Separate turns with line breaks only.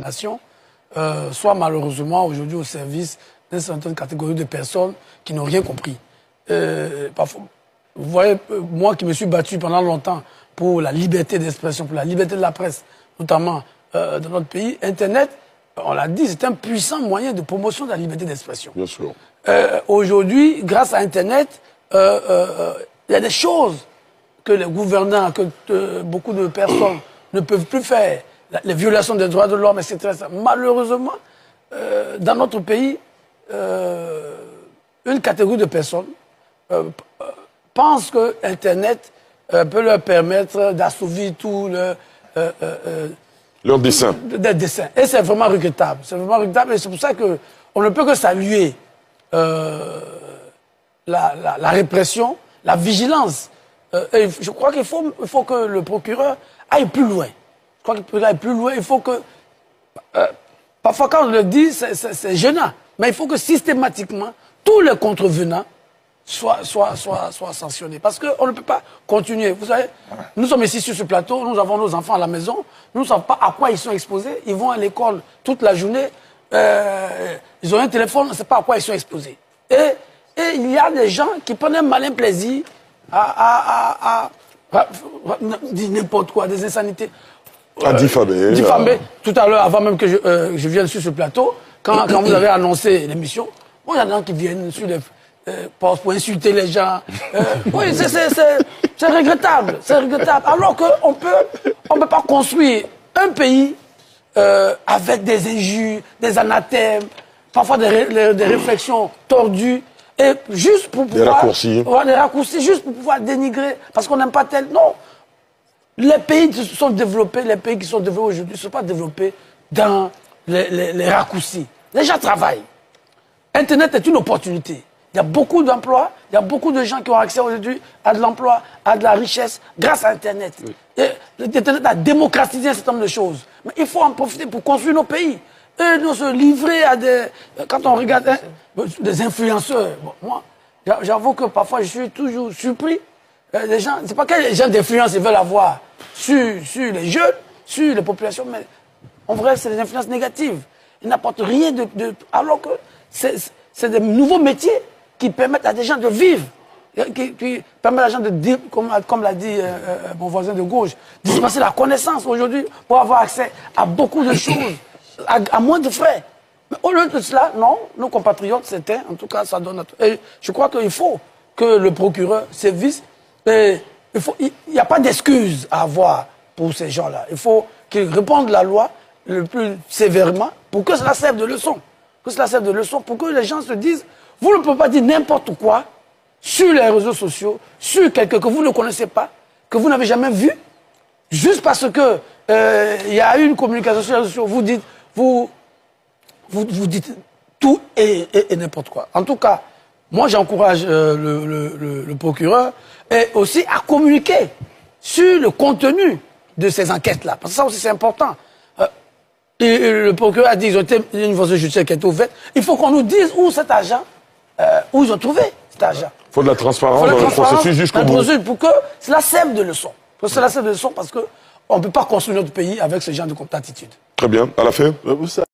nation, soit malheureusement aujourd'hui au service d'une certaine catégorie de personnes qui n'ont rien compris. Parfois, vous voyez, moi qui me suis battu pendant longtemps pour la liberté d'expression, pour la liberté de la presse, notamment dans notre pays, Internet, on l'a dit, c'est un puissant moyen de promotion de la liberté d'expression.
Bien sûr.
Aujourd'hui, grâce à Internet, il y a des choses que les gouvernants, que beaucoup de personnes ne peuvent plus faire. Les violations des droits de l'homme, etc. Malheureusement, dans notre pays, une catégorie de personnes pense que Internet peut leur permettre d'assouvir tout
leur dessein.
Et c'est vraiment regrettable. C'est vraiment regrettable et c'est pour ça qu'on ne peut que saluer la répression, la vigilance. Et je crois qu'il faut que le procureur aille plus loin. Je crois qu'il peut aller plus loin. Il faut que... parfois, quand on le dit, c'est gênant. Mais il faut que systématiquement, tous les contrevenants soient sanctionnés. Parce qu'on ne peut pas continuer. Vous savez, nous sommes ici sur ce plateau, nous avons nos enfants à la maison, nous ne savons pas à quoi ils sont exposés. Ils vont à l'école toute la journée, ils ont un téléphone, on ne sait pas à quoi ils sont exposés. Et il y a des gens qui prennent un malin plaisir à dire n'importe quoi, des insanités.
À diffamer.
Diffamer. Tout à l'heure, avant même que je vienne sur ce plateau, quand vous avez annoncé l'émission, bon, il y a des gens qui viennent sur les postes pour insulter les gens. Oui, c'est regrettable. C'est regrettable. Alors qu'on peut pas construire un pays avec des injures, des anathèmes, parfois des réflexions tordues. Et juste pour pouvoir... Des raccourcis, juste pour pouvoir dénigrer, parce qu'on n'aime pas tel... Non. Les pays qui sont développés, les pays qui sont développés aujourd'hui, ne sont pas développés dans les raccourcis. Les gens travaillent. Internet est une opportunité. Il y a beaucoup d'emplois, il y a beaucoup de gens qui ont accès aujourd'hui à de l'emploi, à de la richesse, grâce à Internet. Oui. Et Internet a démocratisé un certain nombre de choses. Mais il faut en profiter pour construire nos pays. Et nous se livrer à des... Quand on regarde des influenceurs, bon, moi, j'avoue que parfois je suis toujours surpris. Les gens, c'est pas quel genre d'influence ils veulent avoir sur les jeunes, sur les populations, mais en vrai, c'est des influences négatives. Ils n'apportent rien alors que c'est des nouveaux métiers qui permettent à des gens de vivre, qui permettent à des gens de, comme l'a dit mon voisin de gauche, dispenser la connaissance aujourd'hui pour avoir accès à beaucoup de choses, à moins de frais. Mais au lieu de cela, non, nos compatriotes s'éteignent, en tout cas, ça donne... Et je crois qu'il faut que le procureur sévisse. Il n'y a pas d'excuse à avoir pour ces gens-là. Il faut qu'ils répondent la loi le plus sévèrement pour que cela serve de leçon. Que cela serve de leçon pour que les gens se disent, vous ne pouvez pas dire n'importe quoi sur les réseaux sociaux, sur quelqu'un que vous ne connaissez pas, que vous n'avez jamais vu, juste parce que il y a eu une communication sur les réseaux sociaux, vous dites tout et n'importe quoi. En tout cas, moi j'encourage le procureur et aussi à communiquer sur le contenu de ces enquêtes-là. Parce que ça aussi c'est important. Et le procureur a dit qu'ils ont été une information judiciaire qui a été ouverte. Il faut qu'on nous dise où cet argent, où ils ont trouvé cet argent.
Il faut de la transparence dans le processus jusqu'au bout.
Pour que cela serve de leçon. Pour que cela serve de leçon parce qu'on ne peut pas construire notre pays avec ce genre d'attitude.
Très bien. À la fin.
Vous savez,